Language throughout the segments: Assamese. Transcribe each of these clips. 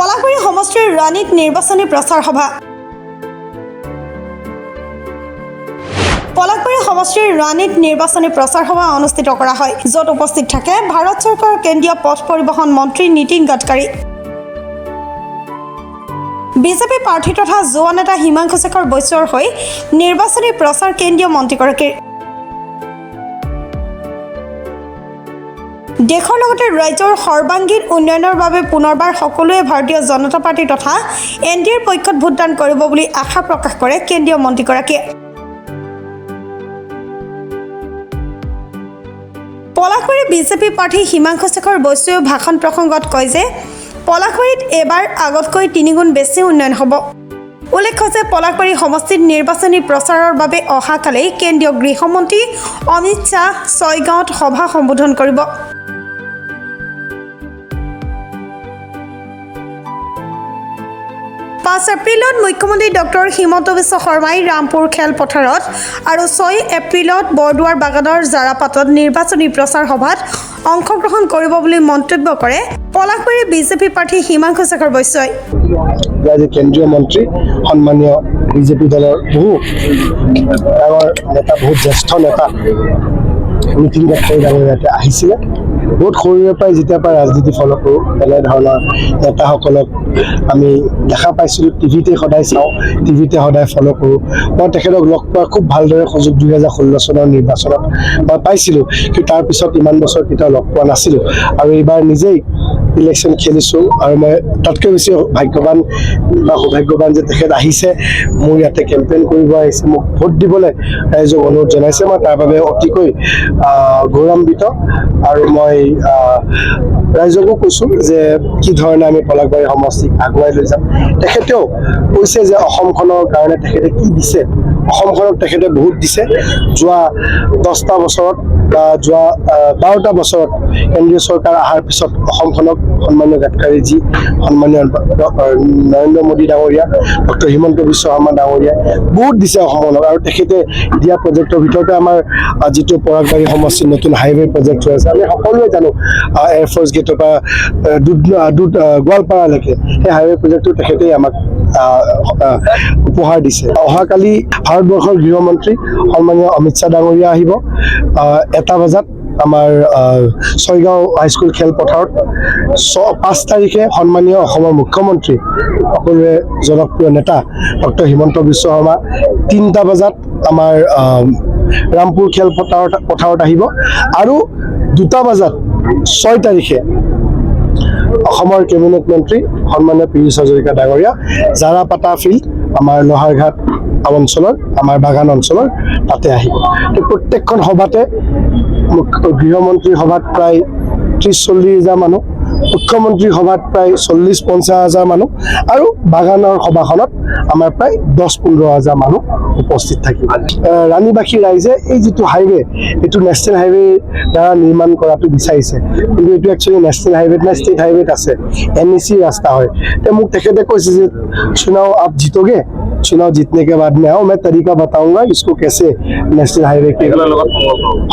পলাশবাৰী সমষ্টিৰ ৰাণীত নিৰ্বাচনী প্ৰচাৰ সভা। পলাশবাৰী সমষ্টিৰ ৰাণীত নিৰ্বাচনী প্ৰচাৰ সভা অনুষ্ঠিত কৰা হয়, য'ত উপস্থিত থাকে ভাৰত চৰকাৰৰ কেন্দ্ৰীয় পথ পৰিবহণ মন্ত্ৰী নীতিন গাডকাৰী, বিজেপি প্ৰাৰ্থী তথা যুৱ নেতা হিমাংশু শেখৰ বৈশ্যৰ হৈ নিৰ্বাচনী প্ৰচাৰ কেন্দ্ৰীয় মন্ত্ৰীগৰাকীৰ। দেশৰ লগতে ৰাজ্যৰ সৰ্বাংগীন উন্নয়নৰ বাবে পুনৰবাৰ সকলোৱে ভাৰতীয় জনতা পাৰ্টি তথা NDAৰ পক্ষত ভোটদান কৰিব বুলি আশা প্ৰকাশ কৰে কেন্দ্ৰীয় মন্ত্ৰীগৰাকীয়ে। পলাশবাৰী বিজেপি প্ৰাৰ্থী হিমাংশু শেখৰ বৈশ্যই ভাষণ প্ৰসংগত কয় যে পলাশবাৰীত এবাৰ আগতকৈ 3 গুণ বেছি উন্নয়ন হ'ব। উল্লেখ্য যে পলাশবাৰী সমষ্টিত নিৰ্বাচনী প্ৰচাৰৰ বাবে অহাকালি কেন্দ্ৰীয় গৃহমন্ত্ৰী অমিত শ্বাহ ছয়গাঁৱত সভা সম্বোধন কৰিব। 5 এপ্ৰিলত মুখ্যমন্ত্ৰী ডক্টৰ হিমন্ত বিশ্ব শৰ্মাই ৰামপুৰ খেলপথাৰত আৰু 6 এপ্ৰিলত বৰদুৱাৰ বাগানৰ জাৰাপাতত নিৰ্বাচনী প্ৰচাৰ সভাত অংশগ্ৰহণ কৰিব বুলি মন্তব্য কৰে পলাশবাৰী বিজেপি প্ৰাৰ্থী হিমাংশু শেখৰ বৈশ্যই। কেন্দ্ৰীয় মন্ত্ৰী সন্মানীয় বিজেপি দলৰ বহু ডাঙৰ নেতা, বহুত জ্যেষ্ঠ নেতা নীতিন গাডকাৰী ডাঙৰীয়া ইয়াতে আহিছিলে। বহুত সৰুৰে পৰাই যেতিয়াৰ পৰা ৰাজনীতি ফল' কৰোঁ, এনেধৰণৰ নেতাসকলক আমি দেখা পাইছিলোঁ। টিভিতে সদায় চাওঁ, টিভিতে সদায় ফল' কৰোঁ। মই তেখেতক লগ পোৱাৰ খুব ভালদৰে সুযোগ 2016 চনৰ নিৰ্বাচনত মই পাইছিলোঁ, কিন্তু তাৰপিছত ইমান বছৰ কেতিয়াও লগ পোৱা নাছিলোঁ। আৰু এইবাৰ নিজেই ইলেকশ্যন খেলিছোঁ আৰু মই তাতকৈ বেছি ভাগ্যৱান বা সৌভাগ্যৱান যে তেখেত আহিছে, মোৰ ইয়াতে কেম্পেইন কৰিব আহিছে, মোক ভোট দিবলৈ ৰাইজক অনুৰোধ জনাইছে। মই তাৰ বাবে অতিকৈ গৌৰৱান্বিত আৰু মই ৰাইজকো কৈছোঁ যে কি ধৰণে আমি পলাশবাৰী সমষ্টিক আগুৱাই লৈ যাম। তেখেতেও কৈছে যে অসমখনৰ কাৰণে তেখেতে কি দিছে, অসমখনক তেখেতে বহুত দিছে। যোৱা 10টা বছৰত বা যোৱা 12টা বছৰত কেন্দ্ৰীয় চৰকাৰ অহাৰ পিছত অসমখনক সন্মানীয় গাডকাৰীজী, সন্মানীয় নৰেন্দ্ৰ মোদী ডাঙৰীয়া, ডক্টৰ হিমন্ত বিশ্ব শৰ্মা ডাঙৰীয়া বহুত দিছে অসমখনক। আৰু তেখেতে দিয়া প্ৰজেক্টৰ ভিতৰতে আমাৰ যিটো পলাশবাৰী সমষ্টিৰ নতুন হাইৱে প্ৰজেক্ট হৈ আছে, আমি সকলোৱে জানো এয়াৰফ'ৰ্চ গেটৰ পৰা গোৱালপাৰালৈকে সেই হাইৱে প্ৰজেক্টটো তেখেতেই আমাক উপহাৰ দিছে। অহাকালি ভাৰতবৰ্ষৰ গৃহমন্ত্ৰী সন্মানীয় অমিত শ্বাহ ডাঙৰীয়া আহিব 1টা বজাত আমাৰ ছয়গাঁও হাইস্কুল খেলপথাৰত। 5 তাৰিখে সন্মানীয় অসমৰ মুখ্যমন্ত্ৰী, সকলোৰে জনপ্ৰিয় নেতা ডক্টৰ হিমন্ত বিশ্ব শৰ্মা 3টা বজাত আমাৰ ৰামপুৰ খেলপথাৰত আহিব। আৰু 2টা বজাত 6 তাৰিখে অসমৰ কেবিনেট মন্ত্ৰী সন্মানীয় পীযুষ হাজৰিকা ডাঙৰীয়া জাৰাপাতা ফিল্ড, আমাৰ লোহাৰঘাট অঞ্চলৰ, আমাৰ বাগান অঞ্চলৰ তাতে আহিব। প্ৰত্যেকখন সভাতে গৃহমন্ত্ৰীৰ সভাত প্ৰায় 30-40 হাজাৰ মানুহ, মুখ্যমন্ত্ৰীৰ সভাত প্ৰায় 40-50 হাজাৰ মানুহ আৰু বাগানৰ সভাখনত আমাৰ প্ৰায় 10-15 হাজাৰ মানুহ উপস্থিত থাকিব। ৰাণীবাসী ৰাইজে এই যিটো হাইৱে, এইটো নেশ্যনেল হাইৱে দ্বাৰা নিৰ্মাণ কৰাটো বিচাৰিছে, কিন্তু এইটো একচুৱেলি নেশ্যনেল হাইৱেত নাই, ষ্টেট হাইৱেত আছে, NEC ৰাস্তা হয়। মোক তেখেতে কৈছে যে চুনাও আপ জিতোগে, चुनाव जीतने के बाद में आओ, मैं तरीका बताऊंगा इसको कैसे नेशनल हाईवे के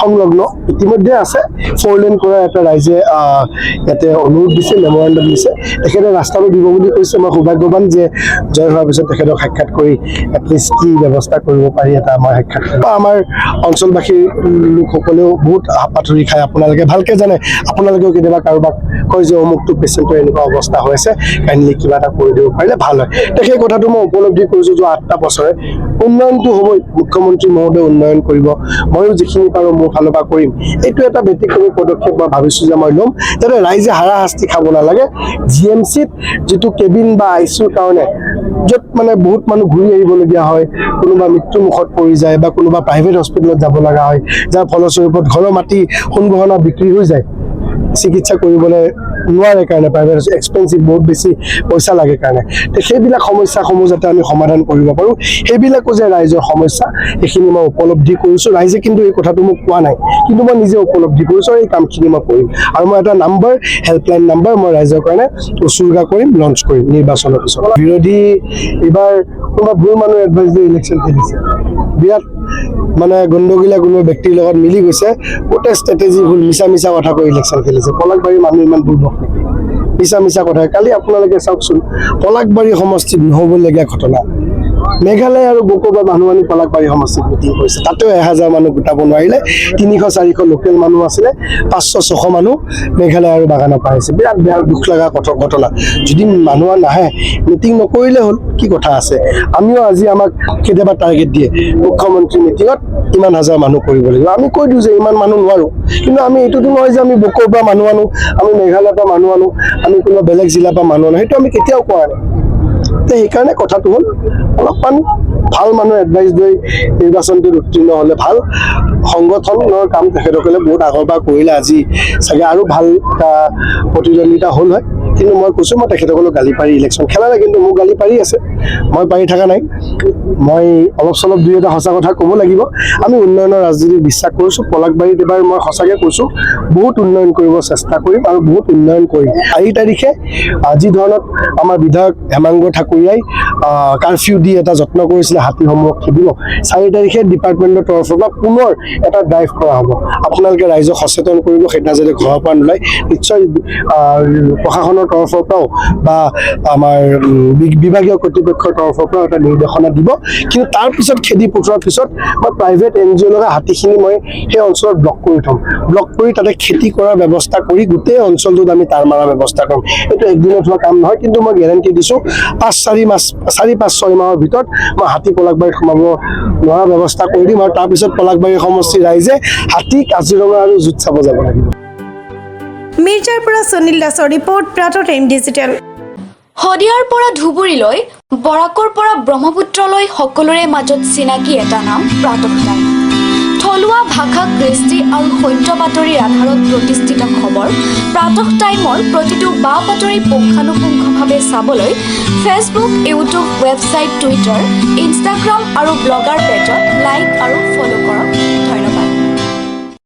সংলগ্ন ইতিমধ্যে আছে। 4 লেন কৰা এটা ৰাইজে ইয়াতে অনুৰোধ দিছে, মেমৰেণ্ডাম দিছে। তেখেতে ৰাস্তাটো দিব বুলি কৈছে। মই সৌভাগ্যৱান যে জয় হোৱাৰ পিছত তেখেতক সাক্ষাৎ কৰি এটলিষ্ট কি ব্যৱস্থা কৰিব পাৰি এটা মই সাক্ষাৎ কৰিম। আমাৰ অঞ্চলবাসীৰ লোকসকলেও বহুত হাপাথুৰি খায়, আপোনালোকে ভালকে জানে। আপোনালোকেও কেতিয়াবা কাৰোবাক কয় যে অমুকটো পেচেণ্টৰ এনেকুৱা অৱস্থা হৈ আছে, কাইণ্ডলি কিবা এটা কৰি দিব পাৰিলে ভাল হয়। সেই কথাটো মই উপলব্ধি কৰিছোঁ। যোৱা 8টা বছৰে উন্নয়নটো হ'বই, মুখ্যমন্ত্ৰী মহোদয় উন্নয়ন কৰিব, ময়ো যিখিনি পাৰোঁ মোৰ ফালৰ পৰা কৰিম। এইটো এটা ব্যতিক্ৰমী পদক্ষেপ মই ভাবিছোঁ যে মই ল'ম, যাতে ৰাইজে হাৰাশাস্তি খাব নালাগে। GMCত যিটো কেবিন বা ICUৰ কাৰণে য'ত মানে বহুত মানুহ ঘূৰি আহিবলগীয়া হয়, কোনোবা মৃত্যু মুখত পৰি যায় বা কোনোবা প্ৰাইভেট হস্পিটেলত যাব লগা হয়, যাৰ ফলস্বৰূপত ঘৰৰ মাটি সোণগহনা বিক্ৰী হৈ যায়, চিকিৎসা কৰিবলৈ নোৱাৰে কাৰণে, প্ৰাইভেট এক্সপেঞ্চিভ, বহুত বেছি পইচা লাগে কাৰণে। সেইবিলাক সমস্যাসমূহ যাতে আমি সমাধান কৰিব পাৰোঁ, সেইবিলাকো যে ৰাইজৰ সমস্যা, সেইখিনি মই উপলব্ধি কৰিছোঁ। ৰাইজে কিন্তু এই কথাটো মোক কোৱা নাই, কিন্তু মই নিজে উপলব্ধি কৰিছোঁ আৰু এই কামখিনি মই কৰিম। আৰু মই এটা নাম্বাৰ, হেল্পলাইন নাম্বাৰ মই ৰাইজৰ কাৰণে উচৰ্গা কৰিম, লঞ্চ কৰিম নিৰ্বাচনৰ পিছত। বিৰোধী এইবাৰ কোনোবা ভুল মানুহ এডভাইচ দি ইলেকশ্যন খেলিছে, বিৰাট মানে গণ্ডগোলীয়া কোনো ব্যক্তিৰ লগত মিলি গৈছে, গোটেই ষ্ট্ৰেটেজি ভুল, মিছা কথা কৈ ইলেকশ্যন খেলিছে। পলাশবাৰীৰ মানুহ ইমান ভুল নেকি? মিছা কথা। কালি আপোনালোকে চাওকচোন, পলাশবাৰী সমষ্টিত নহ'বলগীয়া ঘটনা, মেঘালয় আৰু বকোবা মানুহ আনি পলাশবাৰী সমষ্টিত মিটিং কৰিছে, তাতেও 1000 মানুহ গোটাব নোৱাৰিলে। 300-400 লোকেল মানুহ আছিলে, 500-600 মানুহ মেঘালয় আৰু বাগানৰ পৰা আহিছে। বিৰাট বেয়া দুখ লগা ঘটনা। যদি মানুহ নাহে, মিটিং নকৰিলে হ'ল, কি কথা আছে? আমিও আজি আমাক কেতিয়াবা টাৰ্গেট দিয়ে, মুখ্যমন্ত্ৰী মিটিঙত ইমান হাজাৰ মানুহ কৰিব লাগিব। আমি কৈ দিওঁ যে ইমান মানুহ নোৱাৰোঁ, কিন্তু আমি এইটোতো নহয় যে আমি বকোৰ পৰা মানুহ আনো, আমি মেঘালয়ৰ পৰা মানুহ আনো, আমি কোনোবা বেলেগ জিলাৰ পৰা মানুহ আনো, সেইটো আমি কেতিয়াও কোৱা নাই। সেইকাৰণে কথাটো হ'ল অলপমান ভাল মানুহ এডভাইচ লৈ নিৰ্বাচনটোত উত্তীৰ্ণ হ'লে ভাল। সংগঠনৰ কাম তেখেতসকলে বহুত আগৰ পৰা কৰিলে, আজি চাগে আৰু ভাল এটা প্ৰতিদ্বন্দ্বিতা হ'ল হয়। কিন্তু মই কৈছোঁ, মই তেখেতসকলক গালি পাৰি ইলেকশ্যন খেলা নাই, কিন্তু মোক গালি পাৰি আছে, মই পাৰি থকা নাই। মই অলপ চলপ দুই এটা সঁচা কথা ক'ব লাগিব। আমি উন্নয়নৰ ৰাজনীতিত বিশ্বাস কৰিছোঁ। পলাশবাৰীত এবাৰ মই সঁচাকৈ কৈছোঁ, বহুত উন্নয়ন কৰিব চেষ্টা কৰিম আৰু বহুত উন্নয়ন কৰিম। 4 তাৰিখে যি ধৰণত আমাৰ বিধায়ক হেমাংগ ঠাকুৰীয়াই কাৰফিউ দি এটা যত্ন কৰিছিলে হাতীসমূহক খেদিব, 4 তাৰিখে ডিপাৰ্টমেণ্টৰ তৰফৰ পৰা পুনৰ এটা ড্ৰাইভ কৰা হ'ব। আপোনালোকে ৰাইজক সচেতন কৰিব, সেইদিনা যাতে ঘৰৰ পৰা নোলায়। নিশ্চয় প্ৰশাসনৰ তৰফৰ পৰাও বা আমাৰ বিভাগীয় কৰ্তৃপক্ষৰ তৰফৰ পৰাও এটা নিৰ্দেশনা দিব। কিন্তু তাৰপিছত খেদি পঠোৱাৰ পিছত মই প্ৰাইভেট NGO লগা হাতীখিনি মই সেই অঞ্চলত ব্লক কৰি থ'ম। ব্লক কৰি তাতে খেতি কৰাৰ ব্যৱস্থা কৰি গোটেই অঞ্চলটোত আমি তাৰ মাৰাৰ ব্যৱস্থা কৰিম। এইটো একদিনত হোৱা কাম নহয়, কিন্তু মই গেৰাণ্টি দিছোঁ 4-5-6 মাহৰ ভিতৰত মই হাতী পলাশবাৰীত সোমাব নোৱাৰা ব্যৱস্থা কৰি দিম। আৰু তাৰপিছত পলাশবাৰী সমষ্টিৰ ৰাইজে হাতী, কাজিৰঙা আৰু জুত চাব যাব লাগিব। মিৰ্জাৰ পৰা সুনীল দাসৰ ৰিপৰ্ট, প্ৰাতঃ টাইম ডিজিটেল। শদিয়াৰ পৰা ধুবুৰীলৈ, বৰাকৰ পৰা ব্ৰহ্মপুত্ৰলৈ সকলোৰে মাজত চিনাকি এটা নাম প্ৰাতঃ টাইম। থলুৱা ভাষা, কৃষ্টি আৰু সত্য বাতৰিৰ আধাৰত প্ৰতিষ্ঠিত খবৰ প্ৰাতঃ টাইমৰ প্ৰতিটো বা বাতৰি পুংখানুপুংখভাৱে চাবলৈ Facebook, YouTube, website, Twitter, Instagram আৰু ব্লগাৰ পেজত লাইক আৰু